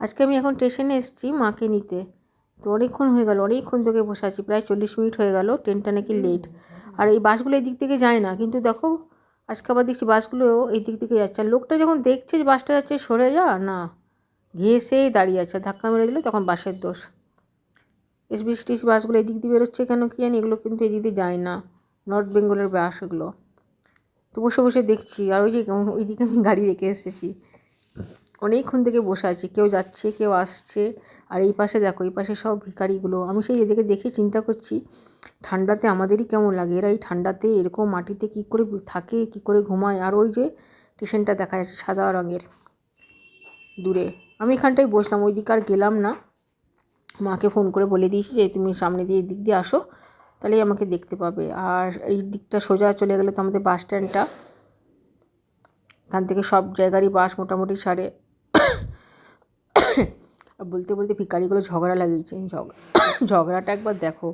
আজকে আমি এখন স্টেশনে এসেছি মাকে নিতে। তো অনেকক্ষণ হয়ে গেল, অনেকক্ষণ থেকে বসে আছি, প্রায় 40 মিনিট হয়ে গেল। ট্রেনটা নাকি লেট। আর এই বাসগুলো এই দিক থেকে যায় না, কিন্তু দেখো আজকে আবার দেখছি বাসগুলো এই দিক থেকে যাচ্ছে। আর লোকটা যখন দেখছে যে বাসটা যাচ্ছে সরে যা, না, ঘেসেই দাঁড়িয়ে আছে। ধাক্কা মেরে দিলে তখন বাসের দোষ। এসবিএসটিসি বাসগুলো এই দিক দিয়ে বেরোচ্ছে কেন কি জানি, এগুলো কিন্তু এই দিক দিয়ে যায় না, নর্থ বেঙ্গলের বাস এগুলো। তো বসে বসে দেখছি। আর ওই যে ওইদিকে আমি গাড়ি রেখে এসেছি, অনেকক্ষণ থেকে বসে আছি, কেউ যাচ্ছে কেউ আসছে। আর এই পাশে দেখো, এই পাশে সব ভিখারিগুলো। আমি সেই এদিকে দেখে চিন্তা করছি ঠান্ডাতে আমাদেরই কেমন লাগে, এরা এই ঠান্ডাতে এরকম মাটিতে কী করে থাকে, কী করে ঘুমায়। আর ওই যে স্টেশনটা দেখা যাচ্ছে সাদা রঙের দূরে, আমি এখানটায় বসলাম, ওই দিকে আর গেলাম না। মাকে ফোন করে বলে দিয়েছি যে তুমি সামনে দিয়ে এই দিক দিয়ে আসো, তাহলেই আমাকে দেখতে পাবে। আর এই দিকটা সোজা চলে গেলে তো আমাদের বাস স্ট্যান্ডটা, এখান থেকে সব জায়গারই বাস মোটামুটি ছাড়ে। আর বলতে বলতে ভিখারিগুলো ঝগড়া লাগিয়েছে, ঝগড়াটা একবার দেখো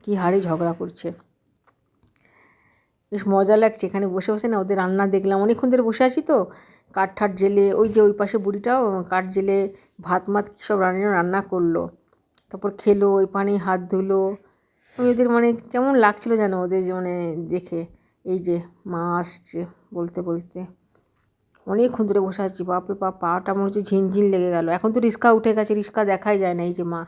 কী হারে ঝগড়া করছে। বেশ মজা লাগছে এখানে বসে বসে না, ওদের রান্না দেখলাম। অনেকক্ষণ ধরে বসে আছি তো, কাঠ ঠাট জেলে, ওই যে ওই পাশে বুড়িটাও কাঠ জেলে ভাত মাত কী সব রান্না করলো, তারপর খেলো, ওই পানি হাত ধুলো। ওদের মানে কেমন লাগছিলো যেন ওদের মানে দেখে। এই যে মা আসছে বলতে বলতে, অনেকক্ষণ ধরে বসে আছি। বাপরে বাপ, পাটা মনে হচ্ছে ঝিনঝিন লেগে গেল। এখন তো রিক্সা উঠে গেছে, রিক্সা দেখাই যায় না। এই যে মা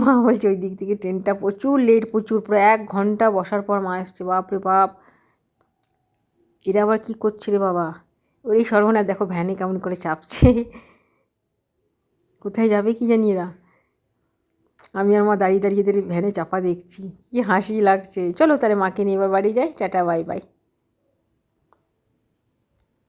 মা বলছে ওই দিক থেকে ট্রেনটা প্রচুর লেট, প্রচুর, পুরো 1 ঘন্টা বসার পর মা এসছে। বাপরে বাপ, এরা আবার কী করছে রে বাবা। ওর এই সর্বনাশ দেখো, ভ্যানে কেমন করে চাপছে, কোথায় যাবে কি জানি এরা। আমি আর মা দাঁড়িয়ে দাঁড়িয়ে এদের ভ্যানে চাপা দেখছি, কি হাসি লাগছে। চলো তাহলে মাকে নিয়ে এবার বাড়ি যাই। Tata, bye bye.